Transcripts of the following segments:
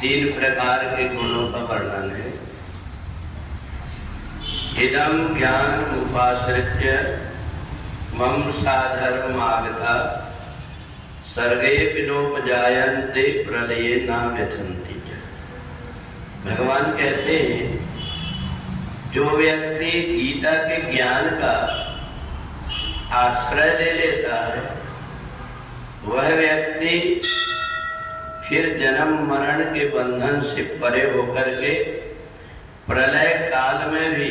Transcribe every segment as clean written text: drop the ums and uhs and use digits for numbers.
तीन प्रकार के गुणों का वर्णन है। इदं ज्ञान उपाश्रित्य मम साधर्म आगता सर्गे विनोपजायन्ते प्रलये न व्यथन्ति। भगवान कहते हैं जो व्यक्ति गीता के ज्ञान का आश्रय ले लेता है वह व्यक्ति फिर जन्म मरण के बंधन से परे होकर के प्रलय काल में भी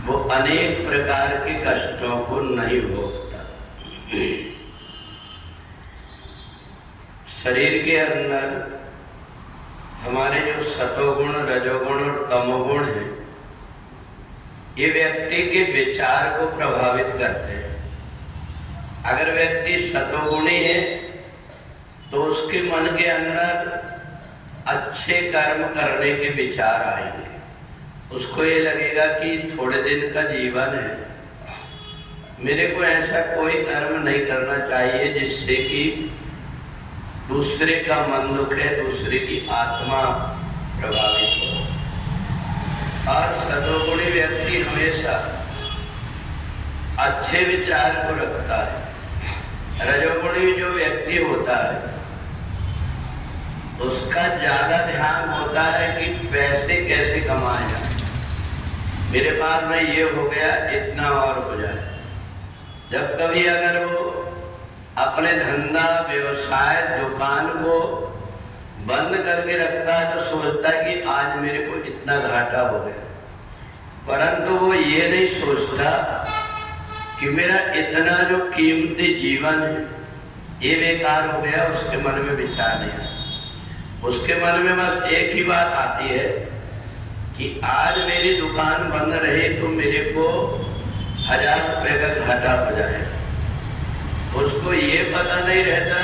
वो अनेक प्रकार के कष्टों को नहीं भोगता। शरीर के अंदर हमारे जो सतोगुण, रजोगुण और तमोगुण है, ये व्यक्ति के विचार को प्रभावित करते हैं। अगर व्यक्ति सतोगुणी है तो उसके मन के अंदर अच्छे कर्म करने के विचार आएंगे। उसको ये लगेगा कि थोड़े दिन का जीवन है, मेरे को ऐसा कोई कर्म नहीं करना चाहिए जिससे कि दूसरे का मन दुखे, दूसरे की आत्मा प्रभावित हो। और सतोगुणी व्यक्ति हमेशा अच्छे विचार को रखता है। रजोगुणी जो व्यक्ति होता है उसका ज्यादा ध्यान होता है कि पैसे कैसे कमाए जाए, मेरे पास में ये हो गया, इतना और हो जाए। जब कभी अगर वो अपने धंधा, व्यवसाय, दुकान को बंद करके रखता है तो सोचता है कि आज मेरे को इतना घाटा हो गया, परंतु वो ये नहीं सोचता कि मेरा इतना जो कीमती जीवन है ये बेकार हो गया। उसके मन में विचार नहीं आता। उसके मन में बस एक ही बात आती है कि आज मेरी दुकान बंद रही तो मेरे को 1000 रुपए का घाटा हो जाएगा। उसको ये पता नहीं रहता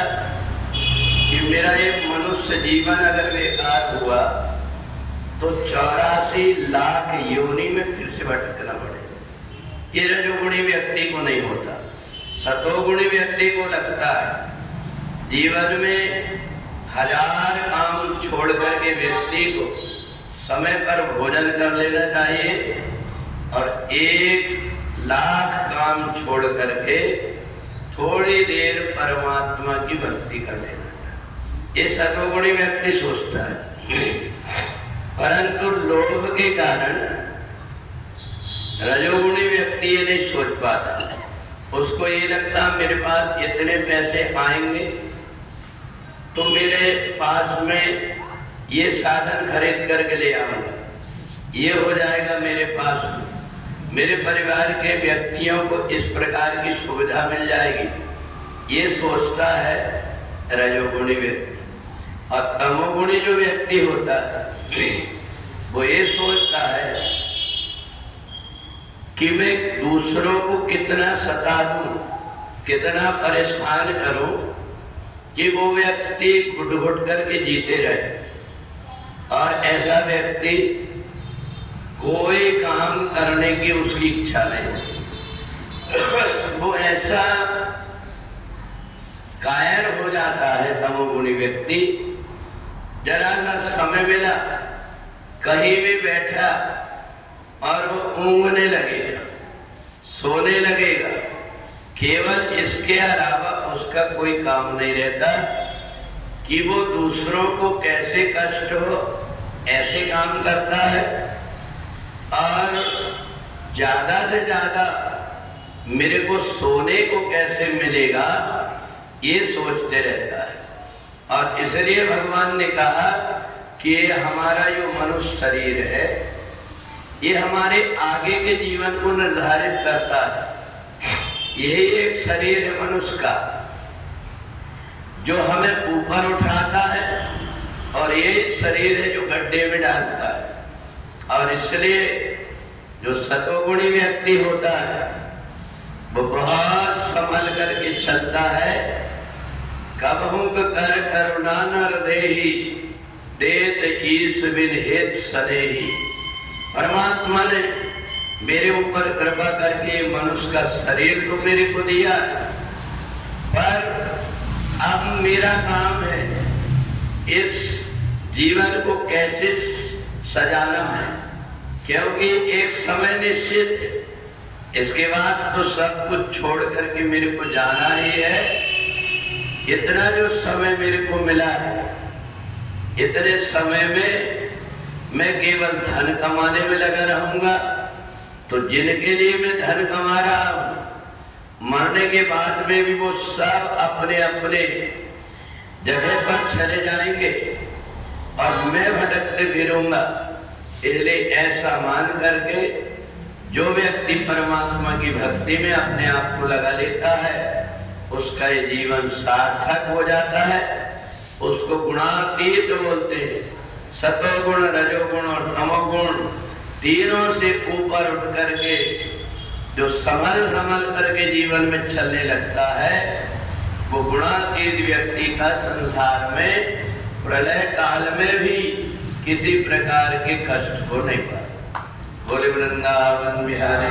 कि मेरा एक मनुष्य जीवन अगर बेकार हुआ तो 84 लाख योनि में फिर से भटकना पड़ेगा। ये रजोगुणी व्यक्ति को नहीं होता। सतोगुणी व्यक्ति को लगता है जीवन में 1000 काम छोड़ करके व्यक्ति को समय पर भोजन कर लेना चाहिए और 1 लाख काम छोड़ करके थोड़ी देर परमात्मा की भक्ति कर लेना। ये सतोगुणी व्यक्ति सोचता है, परंतु लोभ के कारण रजोगुणी व्यक्ति ये नहीं सोच पाता। उसको ये लगता मेरे पास इतने पैसे आएंगे तो मेरे पास में ये साधन खरीद करके ले आऊंगा, ये हो जाएगा मेरे पास में, मेरे परिवार के व्यक्तियों को इस प्रकार की सुविधा मिल जाएगी, ये सोचता है रजोगुणी व्यक्ति। और तमोगुणी जो व्यक्ति होता है वो ये सोचता है कि मैं दूसरों को कितना सता दूं, कितना परेशान करूं कि वो व्यक्ति घुट घुट करके जीते रहे। और ऐसा व्यक्ति कोई काम करने की उसकी इच्छा नहीं, वो ऐसा कायर हो जाता है तमोगुणी व्यक्ति। जरा सा समय मिला, कहीं भी बैठा और वो ऊँघने लगेगा, सोने लगेगा। केवल इसके अलावा उसका कोई काम नहीं रहता कि वो दूसरों को कैसे कष्ट हो ऐसे काम करता है और ज्यादा से ज्यादा मेरे को सोने को कैसे मिलेगा ये सोचते रहता है। और इसलिए भगवान ने कहा कि हमारा जो मनुष्य शरीर है ये हमारे आगे के जीवन को निर्धारित करता है। यही एक शरीर है मनुष्य का जो हमें ऊपर उठाता है और ये शरीर है जो गड्ढे में डालता है। और इसलिए जो सतोगुणी व्यक्ति होता है वो बहुत संभल करके चलता है। कबहू कर करुणा नर देहि देत ईश बिन हेत सनेहि। परमात्मा ने मेरे ऊपर कृपा करके मनुष्य का शरीर तो मेरे को दिया, पर अब मेरा काम है इस जीवन को कैसे सजाना है, क्योंकि एक समय निश्चित है, इसके बाद तो सब कुछ छोड़ करके मेरे को जाना ही है। इतना जो समय मेरे को मिला है, इतने समय में मैं केवल धन कमाने में लगा रहूंगा, तो जिनके लिए मैं धन कमा रहा हूं, मरने के बाद में भी वो सब अपने अपने जगह पर चले जाएंगे और मैं भटकते फिरूंगा। इसलिए ऐसा मान करके जो व्यक्ति परमात्मा की भक्ति में अपने आप को लगा लेता है, उसका ये जीवन सार्थक हो जाता है। उसको गुणातीत बोलते हैं। सतोगुण, रजोगुण और तमोगुण तीनों से ऊपर उठ करके जो संभल करके जीवन में चलने लगता है, वो गुणातीत व्यक्ति का संसार में प्रलय काल में भी किसी प्रकार के कष्ट को नहीं पाता। बोले वृंदावन बिहारी